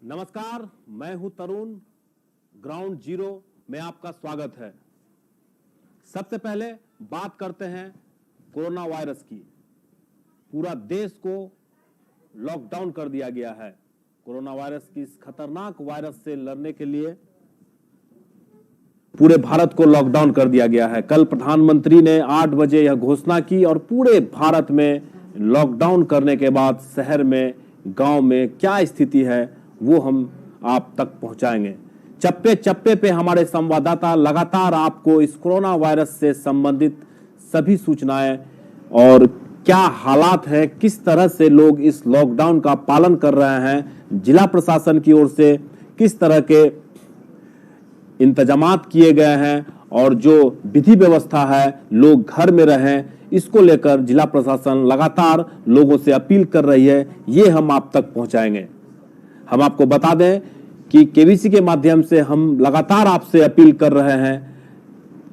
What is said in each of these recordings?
नमस्कार, मैं हूं तरुण। ग्राउंड जीरो में आपका स्वागत है। सबसे पहले बात करते हैं कोरोना वायरस की। पूरा देश को लॉकडाउन कर दिया गया है। कोरोना वायरस की इस खतरनाक वायरस से लड़ने के लिए पूरे भारत को लॉकडाउन कर दिया गया है। कल प्रधानमंत्री ने 8 बजे यह घोषणा की और पूरे भारत में लॉकडाउन करने के बाद शहर में, गांव में क्या स्थिति है वो हम आप तक पहुंचाएंगे। चप्पे चप्पे पे हमारे संवाददाता लगातार आपको इस कोरोना वायरस से संबंधित सभी सूचनाएं और क्या हालात है, किस तरह से लोग इस लॉकडाउन का पालन कर रहे हैं, जिला प्रशासन की ओर से किस तरह के इंतजामात किए गए हैं और जो विधि व्यवस्था है लोग घर में रहें, इसको लेकर जिला प्रशासन लगातार लोगों से अपील कर रही है। ये हम आप तक पहुंचाएंगे। हम आपको बता दें कि केबीसी के माध्यम से हम लगातार आपसे अपील कर रहे हैं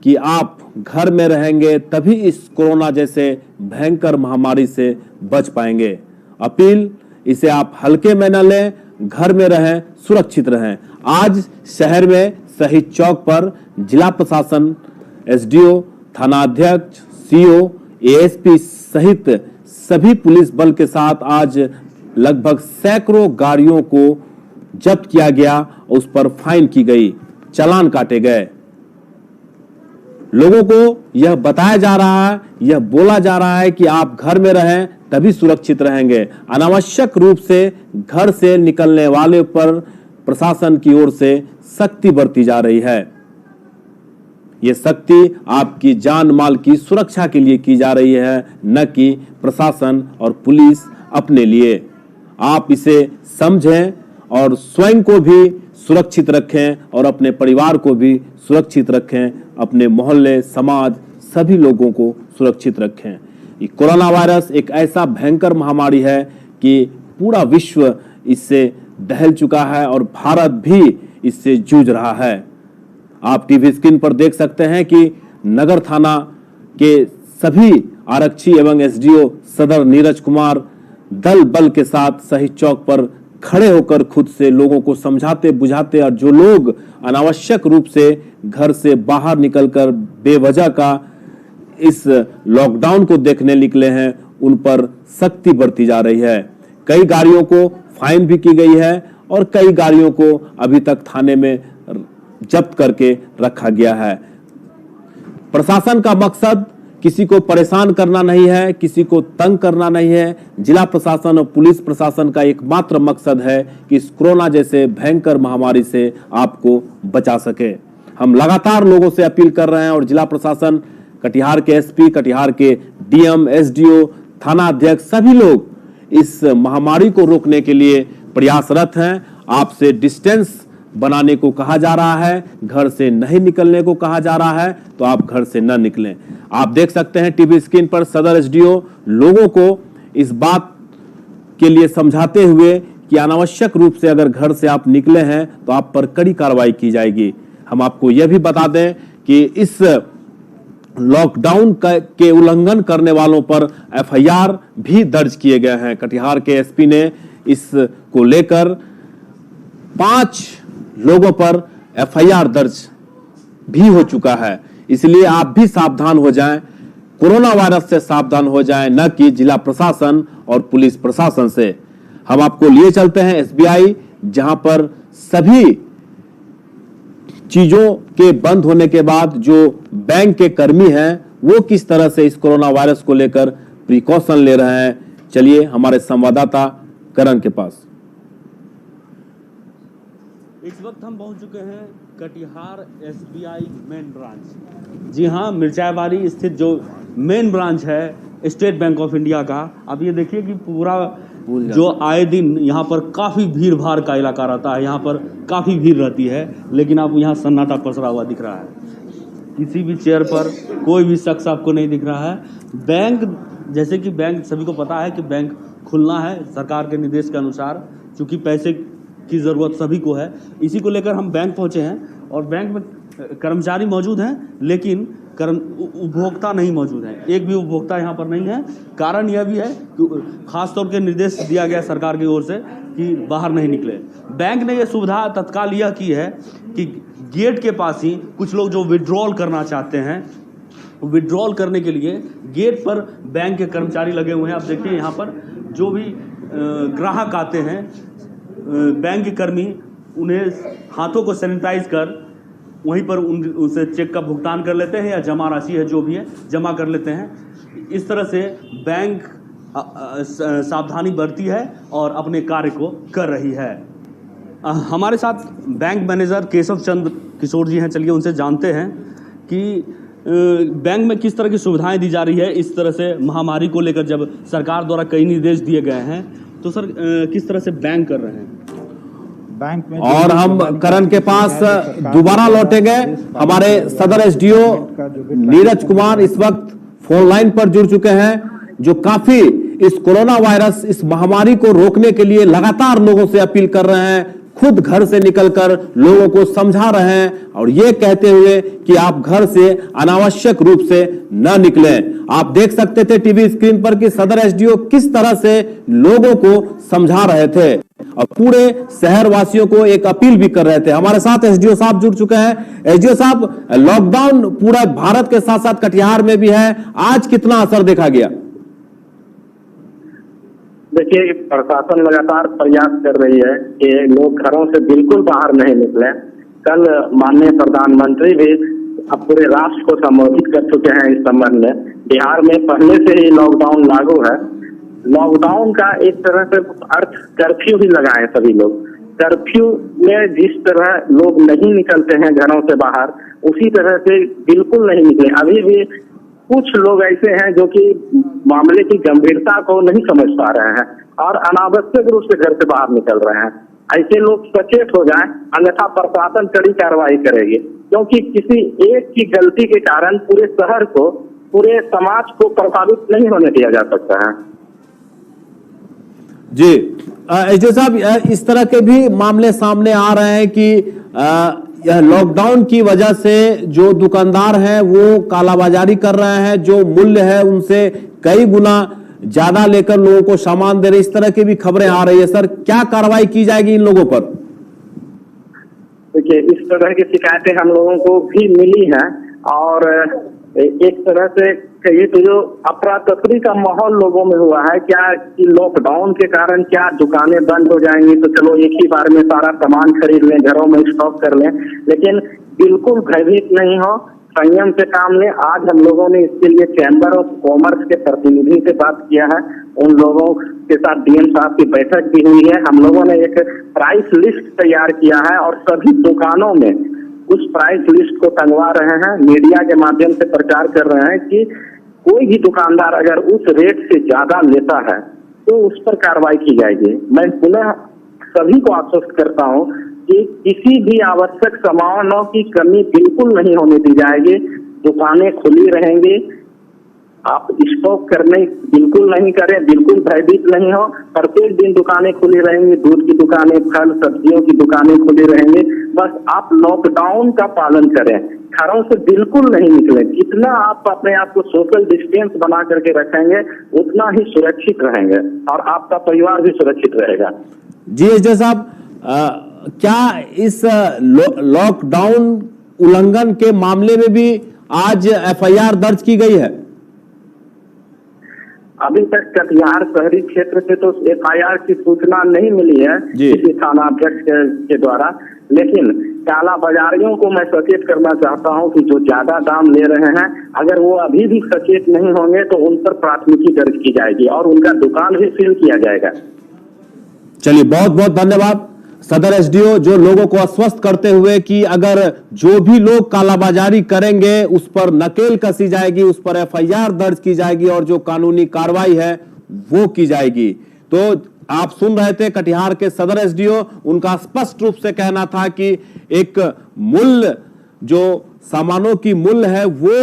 कि आप घर में रहेंगे तभी इस कोरोना जैसे भयंकर महामारी से बच पाएंगे। अपील, इसे आप हल्के में न लें, घर में रहें, सुरक्षित रहें। आज शहर में शहीद चौक पर जिला प्रशासन, एसडीओ, थाना अध्यक्ष, सीओ, एएसपी सहित सभी पुलिस बल के साथ आज लगभग सैकड़ों गाड़ियों को जब्त किया गया, उस पर फाइन की गई, चालान काटे गए। लोगों को यह बताया जा रहा है, यह बोला जा रहा है कि आप घर में रहें तभी सुरक्षित रहेंगे। अनावश्यक रूप से घर से निकलने वाले पर प्रशासन की ओर से सख्ती बरती जा रही है। यह सख्ती आपकी जान माल की सुरक्षा के लिए की जा रही है, न कि प्रशासन और पुलिस अपने लिए। आप इसे समझें और स्वयं को भी सुरक्षित रखें और अपने परिवार को भी सुरक्षित रखें, अपने मोहल्ले, समाज, सभी लोगों को सुरक्षित रखें। ये कोरोना वायरस एक ऐसा भयंकर महामारी है कि पूरा विश्व इससे दहल चुका है और भारत भी इससे जूझ रहा है। आप टीवी स्क्रीन पर देख सकते हैं कि नगर थाना के सभी आरक्षी एवं एसडीओ सदर नीरज कुमार दल बल के साथ शहीद चौक पर खड़े होकर खुद से लोगों को समझाते बुझाते, और जो लोग अनावश्यक रूप से घर से बाहर निकलकर बेवजह का इस लॉकडाउन को देखने निकले हैं, उन पर सख्ती बरती जा रही है। कई गाड़ियों को फाइन भी की गई है और कई गाड़ियों को अभी तक थाने में जब्त करके रखा गया है। प्रशासन का मकसद किसी को परेशान करना नहीं है, किसी को तंग करना नहीं है। जिला प्रशासन और पुलिस प्रशासन का एकमात्र मकसद है कि इस कोरोना जैसे भयंकर महामारी से आपको बचा सके। हम लगातार लोगों से अपील कर रहे हैं और जिला प्रशासन, कटिहार के एसपी, कटिहार के डीएम, एसडीओ, थाना अध्यक्ष, सभी लोग इस महामारी को रोकने के लिए प्रयासरत हैं। आपसे डिस्टेंस बनाने को कहा जा रहा है, घर से नहीं निकलने को कहा जा रहा है, तो आप घर से न निकलें। आप देख सकते हैं टीवी स्क्रीन पर सदर एसडीओ लोगों को इस बात के लिए समझाते हुए कि अनावश्यक रूप से अगर घर से आप निकले हैं तो आप पर कड़ी कार्रवाई की जाएगी। हम आपको यह भी बता दें कि इस लॉकडाउन के उल्लंघन करने वालों पर एफआईआर भी दर्ज किए गए हैं। कटिहार के एसपी ने इसको लेकर 5 लोगों पर एफआईआर दर्ज भी हो चुका है। इसलिए आप भी सावधान हो जाएं, कोरोना वायरस से सावधान हो जाएं, न कि जिला प्रशासन और पुलिस प्रशासन से। हम आपको लिए चलते हैं एसबीआई, जहां पर सभी चीजों के बंद होने के बाद जो बैंक के कर्मी हैं वो किस तरह से इस कोरोना वायरस को लेकर प्रिकॉशन ले रहे हैं। चलिए हमारे संवाददाता करण के पास। इस वक्त हम पहुंच चुके हैं कटिहार एसबीआई मेन ब्रांच। जी हाँ, मिर्चाईबाड़ी स्थित जो मेन ब्रांच है स्टेट बैंक ऑफ इंडिया का। अब ये देखिए कि पूरा जो आए दिन यहाँ पर काफ़ी भीड़ भाड़ का इलाका रहता है, यहाँ पर काफ़ी भीड़ रहती है, लेकिन अब यहाँ सन्नाटा पसरा हुआ दिख रहा है। किसी भी चेयर पर कोई भी शख्स आपको नहीं दिख रहा है। बैंक, जैसे कि बैंक सभी को पता है कि बैंक खुलना है सरकार के निर्देश के अनुसार, चूँकि पैसे की ज़रूरत सभी को है, इसी को लेकर हम बैंक पहुंचे हैं। और बैंक में कर्मचारी मौजूद हैं, लेकिन उपभोक्ता नहीं मौजूद है। एक भी उपभोक्ता यहाँ पर नहीं है। कारण यह भी है कि खास तौर के निर्देश दिया गया सरकार की ओर से कि बाहर नहीं निकले। बैंक ने यह सुविधा तत्काल यह की है कि गेट के पास ही कुछ लोग जो विड्रॉल करना चाहते हैं, विड्रॉल करने के लिए गेट पर बैंक के कर्मचारी लगे हुए हैं। आप देखिए यहाँ पर जो भी ग्राहक आते हैं, बैंक के कर्मी उन्हें हाथों को सैनिटाइज कर वहीं पर उनसे चेक का भुगतान कर लेते हैं या जमा राशि है जो भी है जमा कर लेते हैं। इस तरह से बैंक सावधानी बरती है और अपने कार्य को कर रही है। हमारे साथ बैंक मैनेजर केशव चंद्र किशोर जी हैं। चलिए उनसे जानते हैं कि बैंक में किस तरह की सुविधाएं दी जा रही है। इस तरह से महामारी को लेकर जब सरकार द्वारा कई निर्देश दिए गए हैं तो सर किस तरह से बैंक कर रहे हैं? बैंक में और हम करण के पास दोबारा लौटेंगे। हमारे सदर एसडीओ नीरज कुमार इस वक्त फोन लाइन पर जुड़ चुके हैं, जो काफी इस कोरोना वायरस, इस महामारी को रोकने के लिए लगातार लोगों से अपील कर रहे हैं, खुद घर से निकलकर लोगों को समझा रहे हैं और ये कहते हुए कि आप घर से अनावश्यक रूप से न निकलें। आप देख सकते थे टीवी स्क्रीन पर कि सदर एसडीओ किस तरह से लोगों को समझा रहे थे और पूरे शहर वासियों को एक अपील भी कर रहे थे। हमारे साथ एसडीओ साहब जुड़ चुके हैं। एसडीओ साहब, लॉकडाउन पूरा भारत के साथ साथ कटिहार में भी है, आज कितना असर देखा गया? देखिए, प्रशासन लगातार प्रयास कर रही है कि लोग घरों से बिल्कुल बाहर नहीं निकले। कल माननीय प्रधानमंत्री भी अब पूरे राष्ट्र को संबोधित कर चुके हैं इस संबंध में। बिहार में पहले से ही लॉकडाउन लागू है। लॉकडाउन का एक तरह से अर्थ कर्फ्यू ही लगाए सभी लोग। कर्फ्यू में जिस तरह लोग नहीं निकलते हैं घरों से बाहर, उसी तरह से बिल्कुल नहीं निकले। अभी भी कुछ लोग ऐसे हैं जो कि मामले की गंभीरता को नहीं समझ पा रहे हैं और अनावश्यक रूप से घर से बाहर निकल रहे हैं। ऐसे लोग सचेत हो जाएं, अन्यथा प्रशासन कड़ी कार्रवाई करेगी, क्योंकि किसी एक की गलती के कारण पूरे शहर को, पूरे समाज को प्रभावित नहीं होने दिया जा सकता है। जी एसडीओ साहब, इस तरह के भी मामले सामने आ रहे हैं कि यह लॉकडाउन की वजह से जो दुकानदार हैं वो कालाबाजारी कर रहे हैं, जो मूल्य है उनसे कई गुना ज्यादा लेकर लोगों को सामान दे रहे, इस तरह की भी खबरें आ रही है। सर, क्या कार्रवाई की जाएगी इन लोगों पर? देखिए, इस तरह की शिकायतें हम लोगों को भी मिली हैं और एक तरह से कहिए तो जो अफरा तफरी का माहौल लोगों में हुआ है, क्या कि लॉकडाउन के कारण क्या दुकानें बंद हो जाएंगी तो चलो एक ही बार में सारा सामान खरीद लें, घरों में स्टॉक कर लें, लेकिन बिल्कुल भयभीत नहीं हो, संयम से काम लें। आज हम लोगों ने इसके लिए चैम्बर ऑफ कॉमर्स के प्रतिनिधि से बात किया है, उन लोगों के साथ डीएम साहब की बैठक भी हुई है। हम लोगों ने एक प्राइस लिस्ट तैयार किया है और सभी दुकानों में उस प्राइस लिस्ट को टंगवा रहे हैं, मीडिया के माध्यम से प्रचार कर रहे हैं कि कोई भी दुकानदार अगर उस रेट से ज्यादा लेता है तो उस पर कार्रवाई की जाएगी। मैं पुनः सभी को आश्वस्त करता हूं कि किसी भी आवश्यक सामानों की कमी बिल्कुल नहीं होने दी जाएगी। दुकानें खुली रहेंगी, आप स्टॉक करने बिल्कुल नहीं करें, बिल्कुल भयभीत नहीं हो। प्रत्येक दिन दुकानें खुली रहेंगी, दूध की दुकानें, फल सब्जियों की दुकानें खुली रहेंगी। बस आप लॉकडाउन का पालन करें, घरों से बिल्कुल नहीं निकलें। जितना आप अपने आप को सोशल डिस्टेंस बना करके रखेंगे उतना ही सुरक्षित रहेंगे और आपका परिवार भी सुरक्षित रहेगा। जी एसडीओ साहब, क्या इस लॉकडाउन उल्लंघन के मामले में भी आज एफआईआर दर्ज की गई है? अभी तक कटिहार शहरी क्षेत्र से तो एफआईआर की सूचना नहीं मिली है किसी थानाध्यक्ष के द्वारा, लेकिन काला बाजारियों को मैं सचेत करना चाहता हूं कि जो ज्यादा दाम ले रहे हैं, अगर वो अभी भी सचेत नहीं होंगे तो उन पर प्राथमिकी दर्ज की जाएगी और उनका दुकान भी सील किया जाएगा। चलिए, बहुत बहुत धन्यवाद सदर एसडीओ, जो लोगों को आश्वस्त करते हुए कि अगर जो भी लोग कालाबाजारी करेंगे उस पर नकेल कसी जाएगी, उस पर एफआईआर दर्ज की जाएगी और जो कानूनी कार्रवाई है वो की जाएगी। तो आप सुन रहे थे कटिहार के सदर एसडीओ, उनका स्पष्ट रूप से कहना था कि एक मूल्य, जो सामानों की मूल्य है वो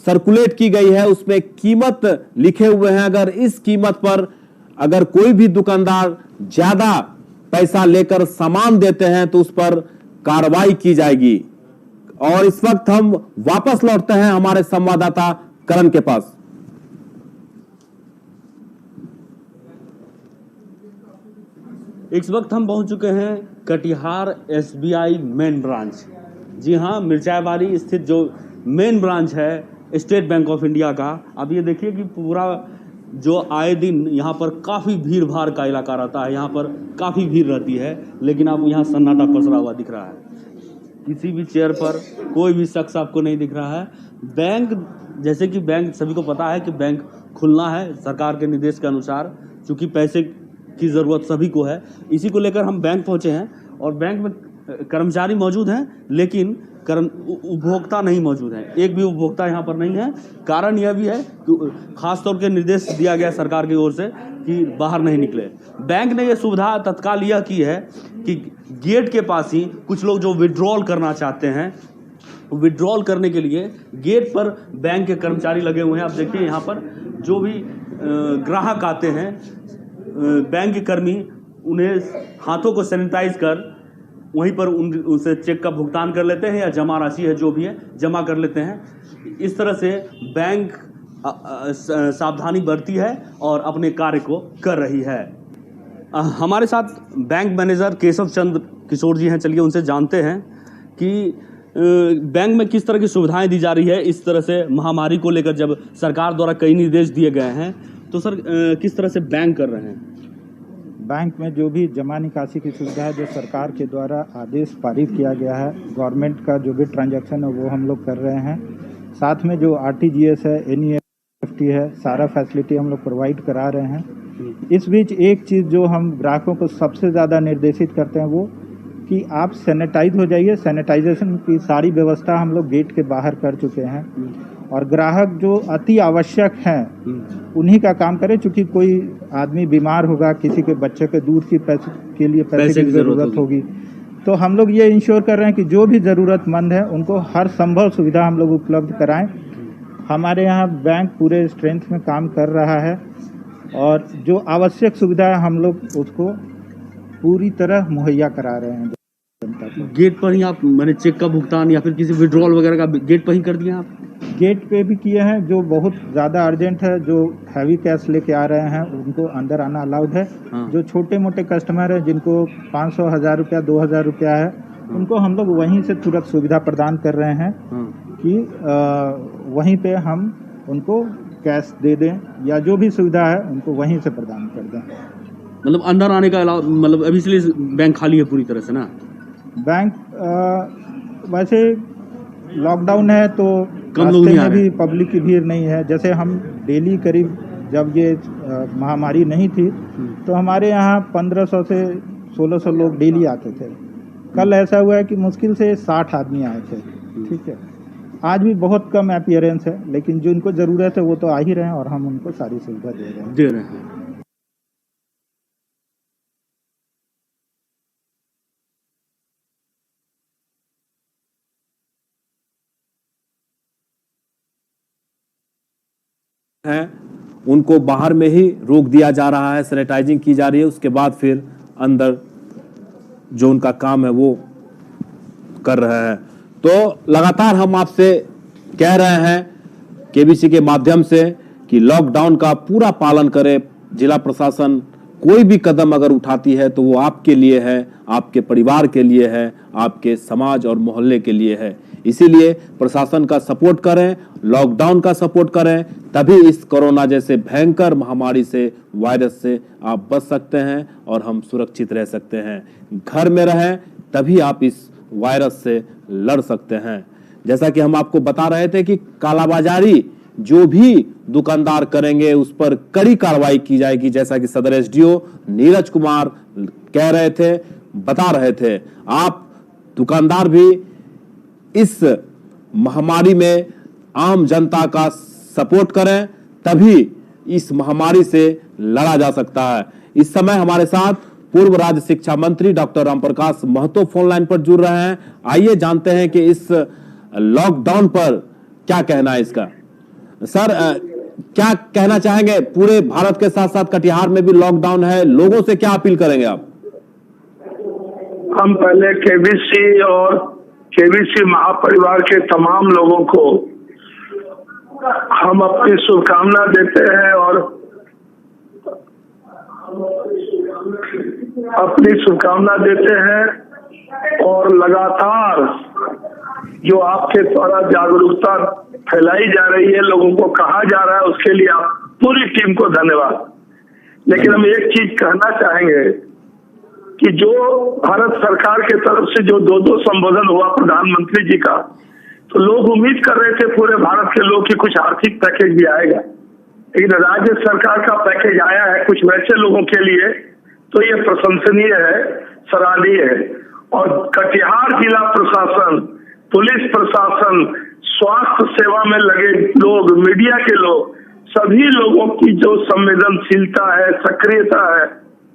सर्कुलेट की गई है, उसमें कीमत लिखे हुए हैं। अगर इस कीमत पर अगर कोई भी दुकानदार ज्यादा पैसा लेकर सामान देते हैं तो उस पर कार्रवाई की जाएगी और इस वक्त हम वापस लौटते हैं हमारे संवाददाता करण के पास। इस वक्त हम पहुंच चुके हैं कटिहार एसबीआई मेन ब्रांच। जी हां, मिर्चायवाड़ी स्थित जो मेन ब्रांच है स्टेट बैंक ऑफ इंडिया का। अब ये देखिए कि पूरा जो आए दिन यहाँ पर काफ़ी भीड़ भाड़ का इलाका रहता है, यहाँ पर काफ़ी भीड़ रहती है, लेकिन अब यहाँ सन्नाटा पसरा हुआ दिख रहा है। किसी भी चेयर पर कोई भी शख्स आपको नहीं दिख रहा है। बैंक, जैसे कि बैंक सभी को पता है कि बैंक खुलना है सरकार के निर्देश के अनुसार, चूँकि पैसे की ज़रूरत सभी को है। इसी को लेकर हम बैंक पहुँचे हैं और बैंक में कर्मचारी मौजूद हैं, लेकिन उपभोक्ता नहीं मौजूद हैं। एक भी उपभोक्ता यहाँ पर नहीं है। कारण यह भी है कि खास तौर के निर्देश दिया गया सरकार की ओर से कि बाहर नहीं निकले। बैंक ने यह सुविधा तत्काल यह की है कि गेट के पास ही कुछ लोग जो विड्रॉल करना चाहते हैं, विड्रॉल करने के लिए गेट पर बैंक के कर्मचारी लगे हुए हैं। आप देखिए यहाँ पर जो भी ग्राहक आते हैं, बैंक के कर्मी उन्हें हाथों को सैनिटाइज कर वहीं पर उनसे चेक का भुगतान कर लेते हैं या जमा राशि है जो भी है जमा कर लेते हैं। इस तरह से बैंक सावधानी बरती है और अपने कार्य को कर रही है। हमारे साथ बैंक मैनेजर केशव चंद्र किशोर जी हैं। चलिए उनसे जानते हैं कि बैंक में किस तरह की सुविधाएं दी जा रही है। इस तरह से महामारी को लेकर जब सरकार द्वारा कई निर्देश दिए गए हैं, तो सर किस तरह से बैंक कर रहे हैं? बैंक में जो भी जमा निकासी की सुविधा है, जो सरकार के द्वारा आदेश पारित किया गया है, गवर्नमेंट का जो भी ट्रांजैक्शन है वो हम लोग कर रहे हैं। साथ में जो RTGS है, NEFT है, सारा फैसिलिटी हम लोग प्रोवाइड करा रहे हैं। इस बीच एक चीज़ जो हम ग्राहकों को सबसे ज़्यादा निर्देशित करते हैं वो कि आप सैनिटाइज हो जाइए। सैनिटाइजेशन की सारी व्यवस्था हम लोग गेट के बाहर कर चुके हैं और ग्राहक जो अति आवश्यक हैं उन्हीं का काम करें। चूँकि कोई आदमी बीमार होगा, किसी के बच्चे के दूध की के लिए पैसे की ज़रूरत होगी, तो हम लोग ये इंश्योर कर रहे हैं कि जो भी ज़रूरतमंद है उनको हर संभव सुविधा हम लोग उपलब्ध कराएं। हमारे यहाँ बैंक पूरे स्ट्रेंथ में काम कर रहा है और जो आवश्यक सुविधा है हम लोग उसको पूरी तरह मुहैया करा रहे हैं जनता को। गेट पर ही आप मैंने चेक का भुगतान या फिर किसी विड्रॉल वगैरह का गेट पर ही कर दिया आप? गेट पे भी किए हैं। जो बहुत ज़्यादा अर्जेंट है, जो हैवी कैश लेके आ रहे हैं उनको अंदर आना अलाउड है। हाँ। जो जो छोटे मोटे कस्टमर हैं जिनको 500, 1000 रुपया, 2000 रुपया है, उनको हम लोग वहीं से तुरंत सुविधा प्रदान कर रहे हैं कि वहीं पे हम उनको कैश दे दें या जो भी सुविधा है उनको वहीं से प्रदान कर दें। मतलब अंदर आने का अलाउ, मतलब अभी इसलिए बैंक खाली है पूरी तरह से ना? बैंक वैसे लॉकडाउन है तो कम लोग नहीं आ रहे भी पब्लिक की भीड़ नहीं है। जैसे हम डेली करीब जब ये महामारी नहीं थी तो हमारे यहाँ 1500 से 1600 लोग डेली आते थे। कल ऐसा हुआ है कि मुश्किल से 60 आदमी आए थे। ठीक है, आज भी बहुत कम अपीयरेंस है, लेकिन जिनको ज़रूरत है वो तो आ ही रहे हैं और हम उनको सारी सुविधा दे रहे हैं। हैं उनको बाहर में ही रोक दिया जा रहा है, सैनिटाइजिंग की जा रही है, उसके बाद फिर अंदर जो उनका काम है वो कर रहे हैं। तो लगातार हम आपसे कह रहे हैं केबीसी के माध्यम से कि लॉकडाउन का पूरा पालन करें। जिला प्रशासन कोई भी कदम अगर उठाती है तो वो आपके लिए है, आपके परिवार के लिए है, आपके समाज और मोहल्ले के लिए है। इसीलिए प्रशासन का सपोर्ट करें, लॉकडाउन का सपोर्ट करें, तभी इस कोरोना जैसे भयंकर महामारी से, वायरस से आप बच सकते हैं और हम सुरक्षित रह सकते हैं। घर में रहें, तभी आप इस वायरस से लड़ सकते हैं। जैसा कि हम आपको बता रहे थे कि कालाबाजारी जो भी दुकानदार करेंगे उस पर कड़ी कार्रवाई की जाएगी, जैसा कि सदर SDO नीरज कुमार कह रहे थे, बता रहे थे। आप दुकानदार भी इस महामारी में आम जनता का सपोर्ट करें, तभी इस महामारी से लड़ा जा सकता है। इस समय हमारे साथ पूर्व राज्य शिक्षा मंत्री doctor Ramprakash Mahato phone line पर जुड़ रहे हैं। आइए जानते हैं कि इस लॉकडाउन पर क्या कहना है इसका। सर, क्या कहना चाहेंगे? पूरे भारत के साथ साथ कटिहार में भी लॉकडाउन है, लोगों से क्या अपील करेंगे आप? हम पहले केबीसी और केबीसी महापरिवार के तमाम लोगों को हम अपनी शुभकामना देते हैं और लगातार जो आपके द्वारा जागरूकता फैलाई जा रही है, लोगों को कहा जा रहा है, उसके लिए आप पूरी टीम को धन्यवाद। लेकिन हम एक चीज कहना चाहेंगे कि जो भारत सरकार के तरफ से जो दो संबोधन हुआ प्रधानमंत्री जी का, तो लोग उम्मीद कर रहे थे पूरे भारत के लोग कि कुछ आर्थिक पैकेज भी आएगा, लेकिन राज्य सरकार का पैकेज आया है कुछ वैसे लोगों के लिए, तो ये प्रशंसनीय है, सराहनीय है। और कटिहार जिला प्रशासन, पुलिस प्रशासन, स्वास्थ्य सेवा में लगे लोग, मीडिया के लोग, सभी लोगों की जो संवेदनशीलता है, सक्रियता है,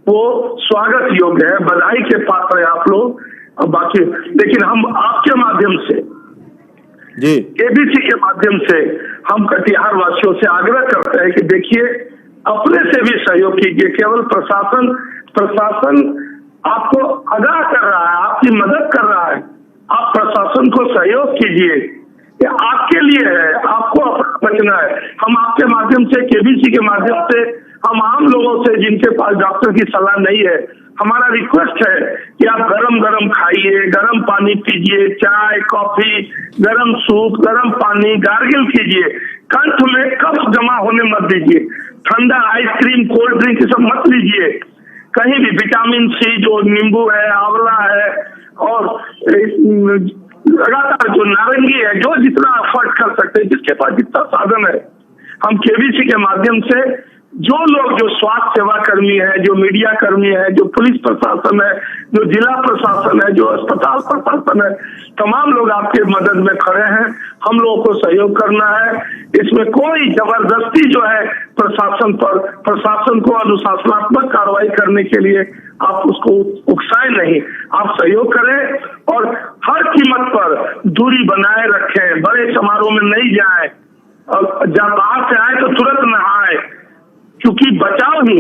वो स्वागत योग्य है, बधाई के पात्र है आप लोग। और बाकी लेकिन हम आपके माध्यम से जी, केबीसी के माध्यम से हम कटिहार वासियों से आग्रह करते हैं कि देखिए, अपने से भी सहयोग कीजिए। केवल प्रशासन आपको आगाह कर रहा है, आपकी मदद कर रहा है, आप प्रशासन को सहयोग कीजिए, ये आपके लिए है, आपको अपना बचना है। हम आपके माध्यम से, केबीसी के माध्यम से, हम आम लोगों से जिनके पास डॉक्टर की सलाह नहीं है, हमारा रिक्वेस्ट है कि आप गरम गरम खाइए, गरम पानी पीजिए, चाय कॉफी, गरम सूप, गरम पानी, गार्गिल कीजिए, कंठ में कफ जमा होने मत दीजिए, ठंडा आइसक्रीम, कोल्ड ड्रिंक सब मत लीजिए। कहीं भी विटामिन सी जो नींबू है, आंवला है और लगातार जो नारंगी है, जो जितना अफोर्ड कर सकते हैं, जिसके पास जितना साधन है, हम केबीसी के माध्यम से जो लोग, जो स्वास्थ्य सेवा कर्मी है, जो मीडिया कर्मी है, जो पुलिस प्रशासन है, जो जिला प्रशासन है, जो अस्पताल प्रशासन है, तमाम लोग आपके मदद में खड़े हैं। हम लोगों को सहयोग करना है, इसमें कोई जबरदस्ती जो है प्रशासन को अनुशासनात्मक कार्रवाई करने के लिए आप उसको उकसाएं नहीं, आप सहयोग करें और हर कीमत पर दूरी बनाए रखें, बड़े समारोह में नहीं जाएं, और जब बाहर से आए तो तुरंत नहाए, क्योंकि बचाव ही,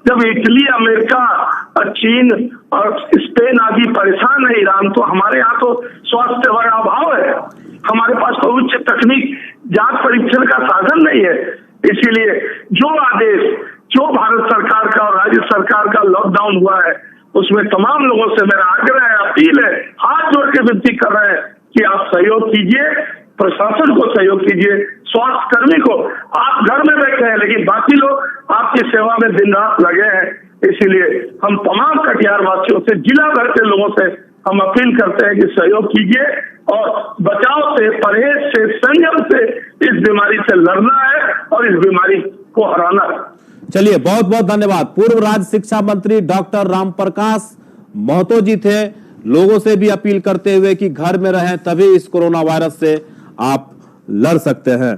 जब इटली, अमेरिका, चीन और स्पेन आदि परेशान है, ईरान, तो हमारे यहाँ तो स्वास्थ्य सेवा का अभाव है, हमारे पास तो उच्च तकनीक जांच परीक्षण का साधन नहीं है। इसीलिए जो आदेश, जो भारत सरकार का और राज्य सरकार का लॉकडाउन हुआ है, उसमें तमाम लोगों से मेरा आग्रह है, अपील है, हाथ जोड़ के विनती कर रहे हैं कि आप सहयोग कीजिए, प्रशासन को सहयोग कीजिए, स्वास्थ्य कर्मी को। आप घर में बैठे हैं, लेकिन बाकी लोग आपकी सेवा में दिन रात लगे हैं। इसीलिए हम तमाम कटिहार वासियों से, जिला भर के लोगों से हम अपील करते हैं कि सहयोग कीजिए और बचाव से, परहेज से, संयम से इस बीमारी से लड़ना है और इस बीमारी को हराना है। चलिए, बहुत बहुत धन्यवाद। पूर्व राज्य शिक्षा मंत्री डॉक्टर रामप्रकाश महतो जी थे, लोगों से भी अपील करते हुए कि घर में रहें, तभी इस कोरोना वायरस से आप लड़ सकते हैं।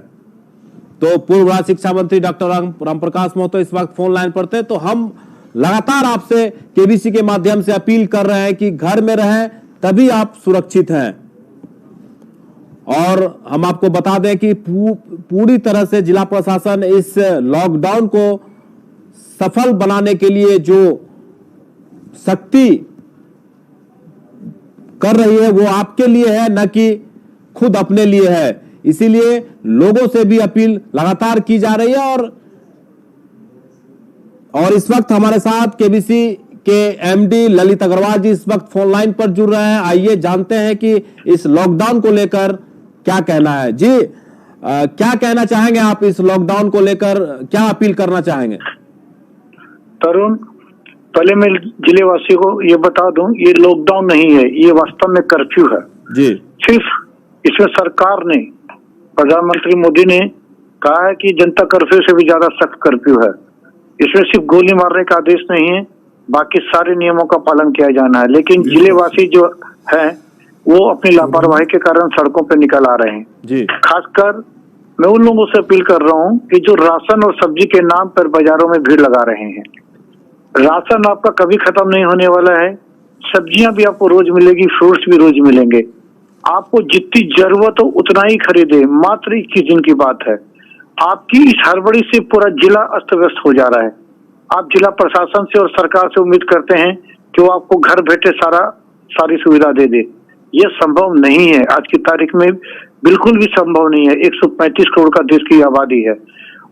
तो पूर्व राज्य शिक्षा मंत्री डॉक्टर रामप्रकाश महतो इस वक्त फोन लाइन पर थे। तो हम लगातार आपसे केबीसी के माध्यम से अपील कर रहे हैं कि घर में रहें, तभी आप सुरक्षित हैं। और हम आपको बता दें कि पूरी तरह से जिला प्रशासन इस लॉकडाउन को सफल बनाने के लिए जो सख्ती कर रही है, वो आपके लिए है, न कि खुद अपने लिए है। इसीलिए लोगों से भी अपील लगातार की जा रही है। और इस वक्त हमारे साथ केबीसी के एमडी ललित अग्रवाल जी इस वक्त फोन लाइन पर जुड़ रहे हैं। आइए जानते हैं कि इस लॉकडाउन को लेकर क्या कहना है। जी, क्या कहना चाहेंगे आप इस लॉकडाउन को लेकर, क्या अपील करना चाहेंगे? तरुण, पहले मैं जिले वासियों को ये बता दूं, ये लॉकडाउन नहीं है, ये वास्तव में कर्फ्यू है जी। सिर्फ इसमें सरकार ने, प्रधानमंत्री मोदी ने कहा है कि जनता कर्फ्यू से भी ज्यादा सख्त कर्फ्यू है। इसमें सिर्फ गोली मारने का आदेश नहीं है, बाकी सारे नियमों का पालन किया जाना है। लेकिन जिलेवासी जो है वो अपनी लापरवाही के कारण सड़कों पर निकल आ रहे हैं जी। खासकर मैं उन लोगों से अपील कर रहा हूँ कि जो राशन और सब्जी के नाम पर बाजारों में भीड़ लगा रहे हैं। राशन आपका कभी खत्म नहीं होने वाला है, सब्जियां भी आपको रोज मिलेगी, फ्रूट्स भी रोज मिलेंगे। आपको जितनी जरूरत हो उतना ही खरीदे, मात्र 21 दिन की बात है। आपकी इस हड़बड़ी से पूरा जिला अस्त व्यस्त हो जा रहा है। आप जिला प्रशासन से और सरकार से उम्मीद करते हैं कि वो आपको घर बैठे सारी सुविधा दे दे, यह संभव नहीं है। आज की तारीख में बिल्कुल भी संभव नहीं है। 135 करोड़ का देश की आबादी है,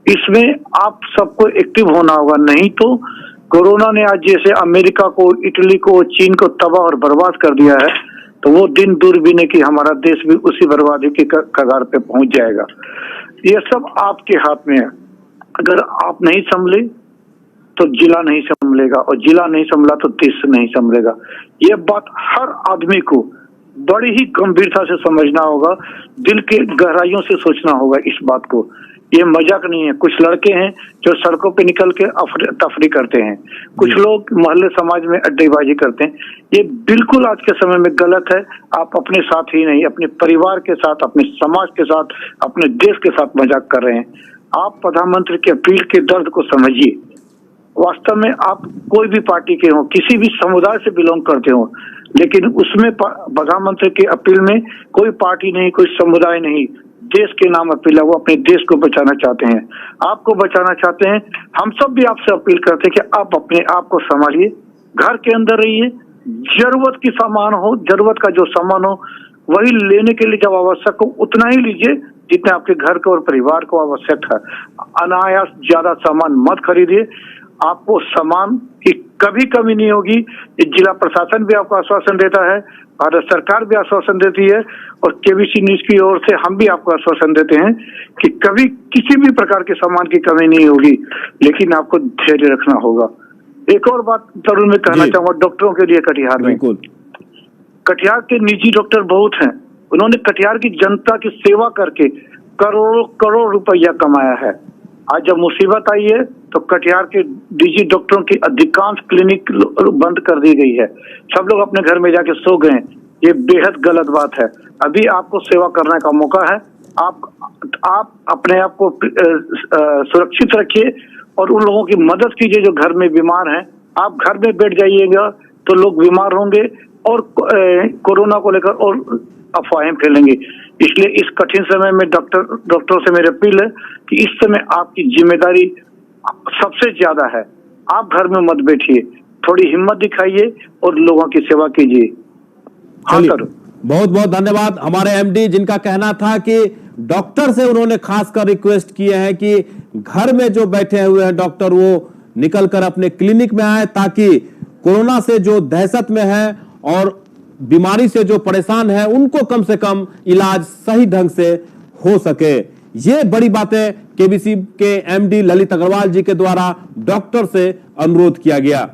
इसमें आप सबको एक्टिव होना होगा, नहीं तो कोरोना ने आज जैसे अमेरिका को, इटली को, चीन को तबाह और बर्बाद कर दिया है, तो वो दिन दूर भी नहीं कि हमारा देश भी उसी बर्बादी के कगार पे पहुंच जाएगा। ये सब आपके हाथ में है। अगर आप नहीं संभले तो जिला नहीं संभलेगा, और जिला नहीं संभला तो देश नहीं संभलेगा। ये बात हर आदमी को बड़ी ही गंभीरता से समझना होगा, दिल के गहराइयों से सोचना होगा इस बात को। ये मजाक नहीं है। कुछ लड़के हैं जो सड़कों पे निकल के तफरी करते हैं, कुछ लोग मोहल्ले समाज में अड्डेबाजी करते हैं। ये बिल्कुल आज के समय में गलत है। आप अपने साथ ही नहीं, अपने परिवार के साथ, अपने समाज के साथ, अपने देश के साथ मजाक कर रहे हैं। आप प्रधानमंत्री के अपील के दर्द को समझिए। वास्तव में आप कोई भी पार्टी के हो, किसी भी समुदाय से बिलोंग करते हो, लेकिन उसमें प्रधानमंत्री की अपील में कोई पार्टी नहीं, कोई समुदाय नहीं, देश के नाम अपील है। वो अपने देश को बचाना चाहते हैं, आपको बचाना चाहते हैं। हम सब भी आपसे अपील करते हैं कि आप अपने आप को संभालिए, घर के अंदर रहिए, जरूरत की सामान हो, जरूरत का जो सामान हो वही लेने के लिए जब आवश्यक हो उतना ही लीजिए जितना आपके घर को और परिवार को आवश्यक है। अनायास ज्यादा सामान मत खरीदिए, आपको सामान की कभी कमी नहीं होगी। जिला प्रशासन भी आपको आश्वासन देता है, भारत सरकार भी आश्वासन देती है, और केबीसी न्यूज की ओर से हम भी आपको आश्वासन देते हैं कि कभी किसी भी प्रकार के सामान की कमी नहीं होगी, लेकिन आपको धैर्य रखना होगा। एक और बात जरूर मैं कहना चाहूंगा डॉक्टरों के लिए कटिहार में। कटिहार के निजी डॉक्टर बहुत हैं, उन्होंने कटिहार की जनता की सेवा करके करोड़ों करोड़ रुपया कमाया है। आज जब मुसीबत आई है तो कटिहार के निजी डॉक्टरों की अधिकांश क्लिनिक बंद कर दी गई है, सब लोग अपने घर में जाके सो गए। ये बेहद गलत बात है। अभी आपको सेवा करने का मौका है। आप अपने आप को सुरक्षित रखिए और उन लोगों की मदद कीजिए जो घर में बीमार हैं। आप घर में बैठ जाइएगा तो लोग बीमार होंगे और कोरोना को लेकर और अफवाहें फैलेंगी। इसलिए इस कठिन समय में डॉक्टरों से मेरी अपील है कि इस समय आपकी जिम्मेदारी सबसे ज्यादा है। आप घर में मत बैठिए, थोड़ी हिम्मत दिखाइए और लोगों की सेवा कीजिए। हाँ सर, बहुत बहुत धन्यवाद हमारे एमडी, जिनका कहना था कि डॉक्टर से उन्होंने खासकर रिक्वेस्ट किए हैं कि घर में जो बैठे हुए हैं डॉक्टर वो निकलकर अपने क्लिनिक में आए, ताकि कोरोना से जो दहशत में है और बीमारी से जो परेशान है उनको कम से कम इलाज सही ढंग से हो सके। ये बड़ी बातें केबीसी के एमडी ललित अग्रवाल जी के द्वारा डॉक्टर से अनुरोध किया गया।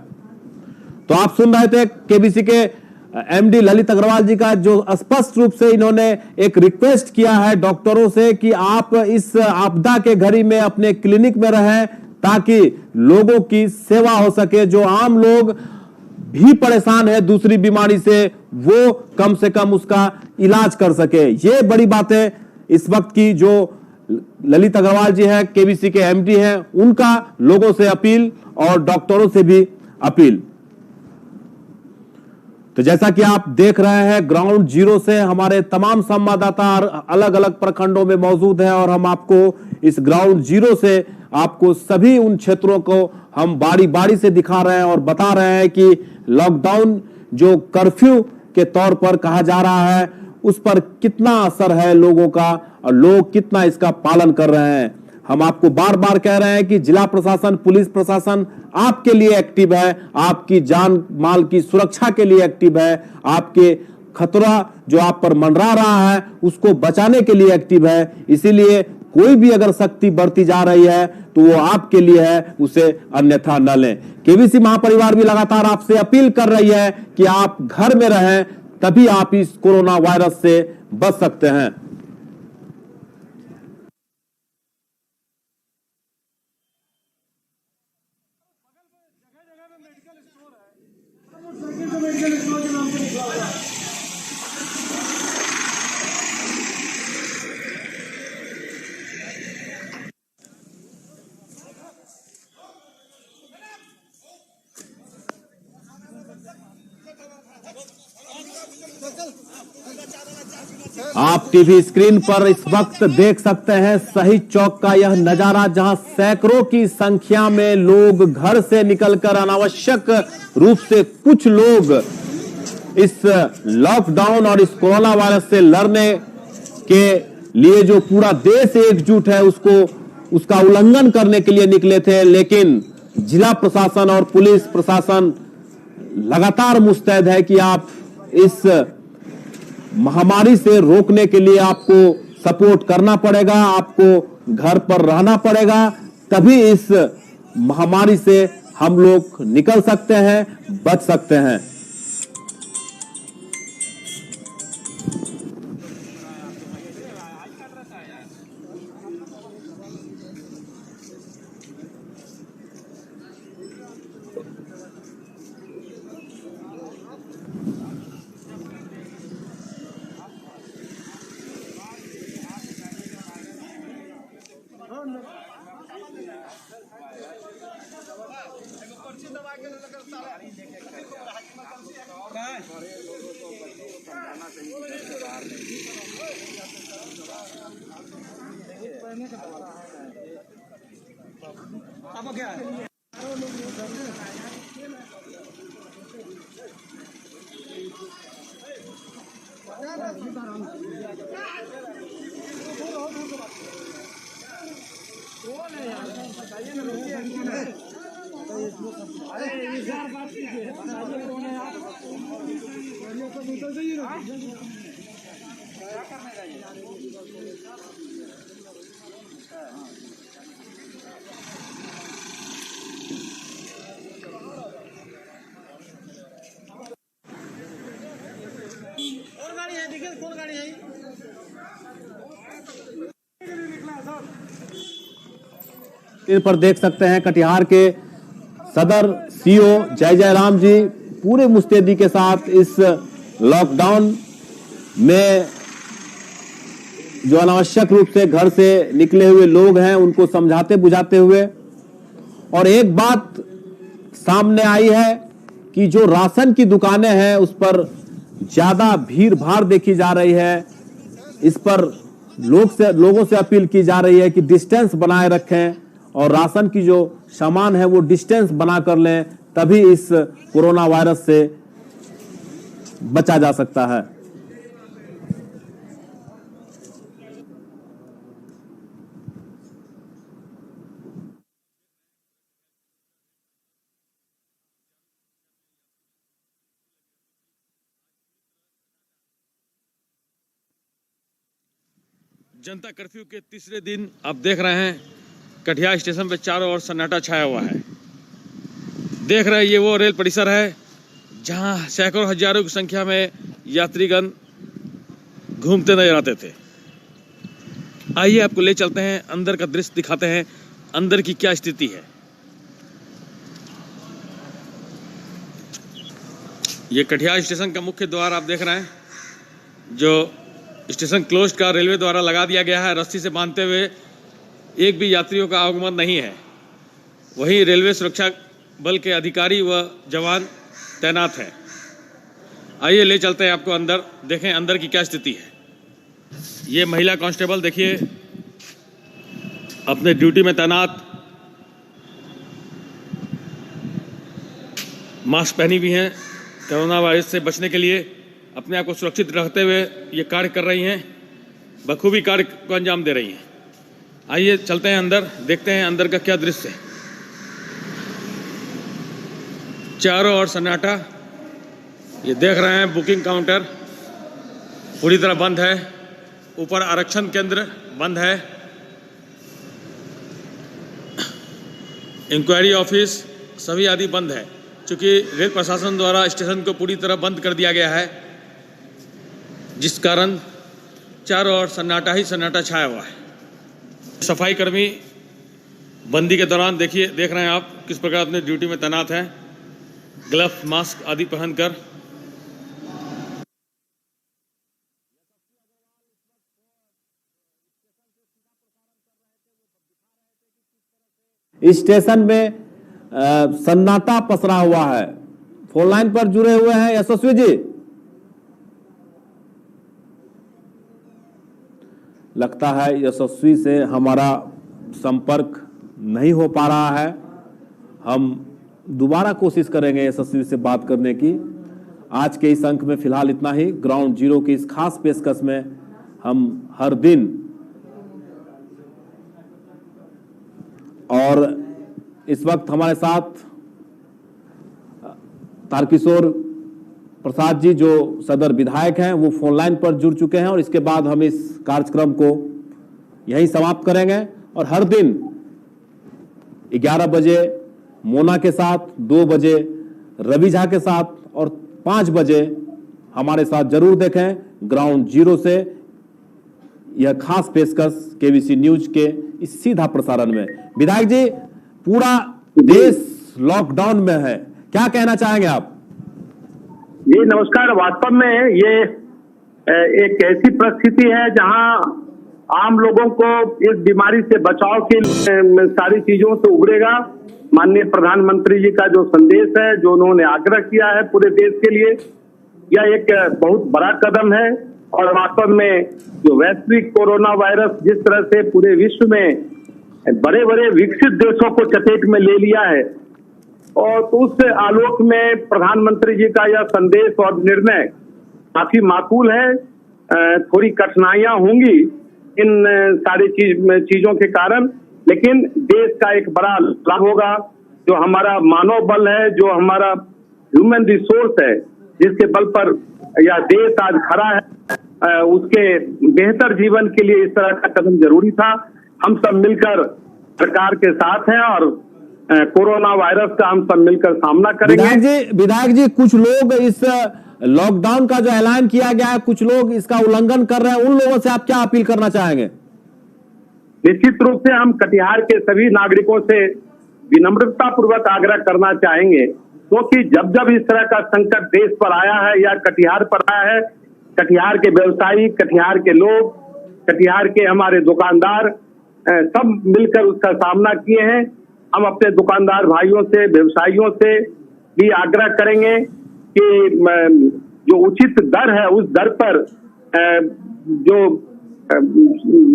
तो आप सुन रहे थे केबीसी के एमडी ललित अग्रवाल जी का जो स्पष्ट रूप से इन्होंने एक रिक्वेस्ट किया है डॉक्टरों से कि आप इस आपदा के घड़ी में अपने क्लिनिक में रहें ताकि लोगों की सेवा हो सके। जो आम लोग भी परेशान है दूसरी बीमारी से, वो कम से कम उसका इलाज कर सके। ये बड़ी बातें इस वक्त की जो ललित अग्रवाल जी हैं, केबीसी के एमडी हैं, उनका लोगों से अपील और डॉक्टरों से भी अपील। तो जैसा कि आप देख रहे हैं, ग्राउंड जीरो से हमारे तमाम संवाददाता अलग अलग प्रखंडों में मौजूद हैं और हम आपको इस ग्राउंड जीरो से आपको सभी उन क्षेत्रों को हम बारी बारी से दिखा रहे हैं और बता रहे हैं कि लॉकडाउन जो कर्फ्यू के तौर पर कहा जा रहा है उस पर कितना असर है लोगों का और लोग कितना इसका पालन कर रहे हैं। हम आपको बार बार कह रहे हैं कि जिला प्रशासन, पुलिस प्रशासन आपके लिए एक्टिव है, आपकी जान माल की सुरक्षा के लिए एक्टिव है, आपके खतरा जो आप पर मंडरा रहा है उसको बचाने के लिए एक्टिव है। इसीलिए कोई भी अगर सख्ती बढ़ती जा रही है तो वो आपके लिए है, उसे अन्यथा न लें। केबीसी महापरिवार भी लगातार आपसे अपील कर रही है कि आप घर में रहें, तभी आप इस कोरोना वायरस से बच सकते हैं। आप टीवी स्क्रीन पर इस वक्त देख सकते हैं शहीद चौक का यह नजारा, जहां सैकड़ों की संख्या में लोग घर से निकलकर अनावश्यक रूप से कुछ लोग इस लॉकडाउन और इस कोरोना वायरस से लड़ने के लिए जो पूरा देश एकजुट है उसका उल्लंघन करने के लिए निकले थे, लेकिन जिला प्रशासन और पुलिस प्रशासन लगातार मुस्तैद है कि आप इस महामारी से रोकने के लिए आपको सपोर्ट करना पड़ेगा, आपको घर पर रहना पड़ेगा, तभी इस महामारी से हम लोग निकल सकते हैं, बच सकते हैं। इन पर देख सकते हैं कटिहार के सदर सीओ जय जयराम जी पूरे मुस्तैदी के साथ इस लॉकडाउन में जो अनावश्यक रूप से घर से निकले हुए लोग हैं उनको समझाते बुझाते हुए। और एक बात सामने आई है कि जो राशन की दुकानें हैं उस पर ज्यादा भीड़ भाड़ देखी जा रही है। इस पर लोगों से अपील की जा रही है कि डिस्टेंस बनाए रखें और राशन की जो सामान है वो डिस्टेंस बना कर लें, तभी इस कोरोना वायरस से बचा जा सकता है। जनता कर्फ्यू के तीसरे दिन आप देख रहे हैं कटिहार स्टेशन पे चारों ओर सन्नाटा छाया हुआ है। देख रहे हैं ये वो रेल परिसर है जहां सैकड़ों हजारों की संख्या में यात्रीगण घूमते नजर आते थे। आइए आपको ले चलते हैं, अंदर का दृश्य दिखाते हैं, अंदर की क्या स्थिति है। ये कटिहार स्टेशन का मुख्य द्वार आप देख रहे हैं, जो स्टेशन क्लोज का रेलवे द्वारा लगा दिया गया है। रस्सी से बांधते हुए एक भी यात्रियों का आगमन नहीं है। वहीं रेलवे सुरक्षा बल के अधिकारी व जवान तैनात हैं। आइए ले चलते हैं आपको अंदर, देखें अंदर की क्या स्थिति है। ये महिला कांस्टेबल देखिए अपने ड्यूटी में तैनात, मास्क पहनी हुई हैं, कोरोना वायरस से बचने के लिए अपने आप को सुरक्षित रखते हुए ये कार्य कर रही हैं, बखूबी कार्य को अंजाम दे रही हैं। आइए चलते हैं अंदर, देखते हैं अंदर का क्या दृश्य है। चारों ओर सन्नाटा, ये देख रहे हैं बुकिंग काउंटर पूरी तरह बंद है, ऊपर आरक्षण केंद्र बंद है, इंक्वायरी ऑफिस सभी आदि बंद है, क्योंकि रेल प्रशासन द्वारा स्टेशन को पूरी तरह बंद कर दिया गया है, जिस कारण चारों ओर सन्नाटा ही सन्नाटा छाया हुआ है। सफाई कर्मी बंदी के दौरान देख रहे हैं आप किस प्रकार अपने ड्यूटी में तैनात हैं, ग्लव्स मास्क आदि पहनकर। स्टेशन में सन्नाटा पसरा हुआ है। फोन लाइन पर जुड़े हुए हैं यशस्वी जी। लगता है यशस्वी से हमारा संपर्क नहीं हो पा रहा है। हम दोबारा कोशिश करेंगे यशस्वी से बात करने की। आज के इस अंक में फिलहाल इतना ही। ग्राउंड जीरो की इस खास पेशकश में हम हर दिन और इस वक्त हमारे साथ तारकिशोर प्रसाद जी जो सदर विधायक हैं वो फोन लाइन पर जुड़ चुके हैं और इसके बाद हम इस कार्यक्रम को यहीं समाप्त करेंगे और हर दिन 11 बजे मोना के साथ, 2 बजे रवि झा के साथ और 5 बजे हमारे साथ जरूर देखें ग्राउंड जीरो से यह खास पेशकश केबीसी न्यूज के इस सीधा प्रसारण में। विधायक जी, पूरा देश लॉकडाउन में है, क्या कहना चाहेंगे आप? जी नमस्कार। वास्तव में ये एक ऐसी परिस्थिति है जहां आम लोगों को इस बीमारी से बचाव के सारी चीजों से उभरेगा। माननीय प्रधानमंत्री जी का जो संदेश है, जो उन्होंने आग्रह किया है पूरे देश के लिए, यह एक बहुत बड़ा कदम है। और वास्तव में जो वैश्विक कोरोना वायरस जिस तरह से पूरे विश्व में बड़े बड़े विकसित देशों को चपेट में ले लिया है, और तो उस आलोक में प्रधानमंत्री जी का यह संदेश और निर्णय काफी माकूल है। थोड़ी कठिनाइयां होंगी इन सारी चीजों के कारण, लेकिन देश का एक बड़ा लाभ होगा। जो हमारा मानव बल है, जो हमारा ह्यूमन रिसोर्स है, जिसके बल पर यह देश आज खड़ा है, उसके बेहतर जीवन के लिए इस तरह का कदम जरूरी था। हम सब मिलकर सरकार के साथ हैं और कोरोना वायरस का हम सब मिलकर सामना करेंगे। विधायक जी, कुछ लोग इस लॉकडाउन का जो ऐलान किया गया है, कुछ लोग इसका उल्लंघन कर रहे हैं, उन लोगों से आप क्या अपील करना चाहेंगे? निश्चित रूप से हम कटिहार के सभी नागरिकों से विनम्रता पूर्वक आग्रह करना चाहेंगे, क्योंकि जब जब इस तरह का संकट देश पर आया है या कटिहार पर आया है, कटिहार के व्यवसायी, कटिहार के लोग, कटिहार के हमारे दुकानदार सब मिलकर उसका सामना किए हैं। हम अपने दुकानदार भाइयों से, व्यवसायियों से भी आग्रह करेंगे कि जो उचित दर है उस दर पर जो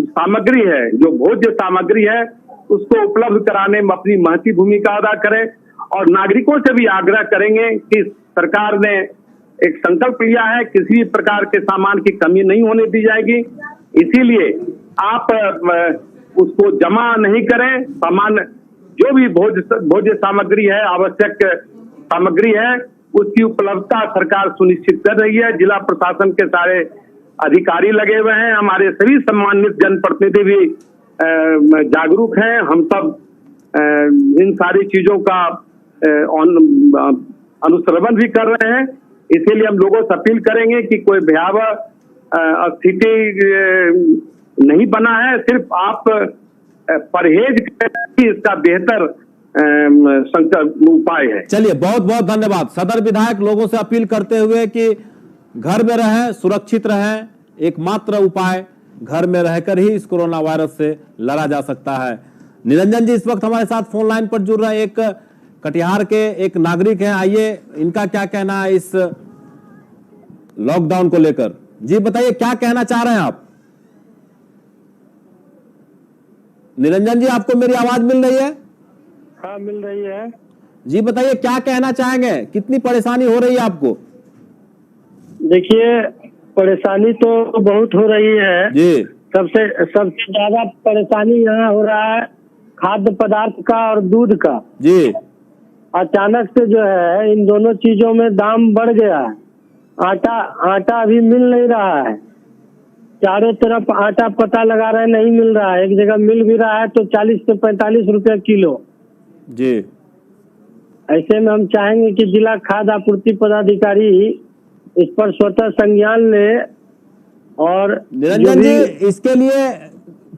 सामग्री है, जो भोज्य सामग्री है, उसको उपलब्ध कराने में अपनी महती भूमिका अदा करें। और नागरिकों से भी आग्रह करेंगे कि सरकार ने एक संकल्प लिया है, किसी भी प्रकार के सामान की कमी नहीं होने दी जाएगी। इसीलिए आप उसको जमा नहीं करें। सामान जो भी भोज्य सामग्री है, आवश्यक सामग्री है, उसकी उपलब्धता सरकार सुनिश्चित कर रही है। जिला प्रशासन के सारे अधिकारी लगे हुए हैं, हमारे सभी सम्मानित जनप्रतिनिधि भी जागरूक हैं। हम सब इन सारी चीजों का अनुश्रवण भी कर रहे हैं। इसीलिए हम लोगों से अपील करेंगे कि कोई भयावह स्थिति नहीं बना है, सिर्फ आप परहेज करके इसका बेहतर उपाय है। चलिए, बहुत बहुत धन्यवाद। सदर विधायक लोगों से अपील करते हुए कि घर में रहें, सुरक्षित रहें, एकमात्र उपाय घर में रहकर ही इस कोरोना वायरस से लड़ा जा सकता है। निरंजन जी इस वक्त हमारे साथ फोन लाइन पर जुड़ रहे हैं, एक कटिहार के एक नागरिक हैं। आइए, इनका क्या कहना है इस लॉकडाउन को लेकर। जी बताइए, क्या कहना चाह रहे हैं आप? निरंजन जी, आपको मेरी आवाज मिल रही है? हाँ, मिल रही है। जी बताइए, क्या कहना चाहेंगे, कितनी परेशानी हो रही है आपको? देखिए, परेशानी तो बहुत हो रही है जी। सबसे ज्यादा परेशानी यहाँ हो रहा है खाद्य पदार्थ का और दूध का। जी। अचानक से जो है इन दोनों चीजों में दाम बढ़ गया है। आटा अभी मिल नहीं रहा है, चारों तरफ आटा पता लगा रहे नहीं मिल रहा है। एक जगह मिल भी रहा है तो 40 से 45 रुपए किलो। जी। ऐसे में हम चाहेंगे कि जिला खाद्य आपूर्ति पदाधिकारी इस पर स्वतः संज्ञान ले। और निरंजन जी, इसके लिए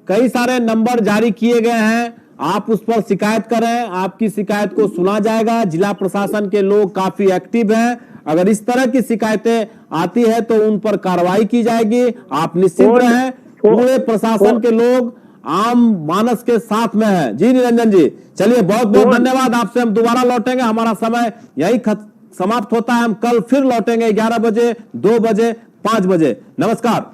कई सारे नंबर जारी किए गए हैं, आप उस पर शिकायत करें, आपकी शिकायत को सुना जाएगा। जिला प्रशासन के लोग काफी एक्टिव हैं, अगर इस तरह की शिकायतें आती है तो उन पर कार्रवाई की जाएगी। आप निश्चित रहें, पूरे प्रशासन के लोग आम मानस के साथ में है। जी निरंजन जी, चलिए बहुत बहुत धन्यवाद। आपसे हम दोबारा लौटेंगे, हमारा समय यही समाप्त होता है। हम कल फिर लौटेंगे 11 बजे, 2 बजे, 5 बजे। नमस्कार।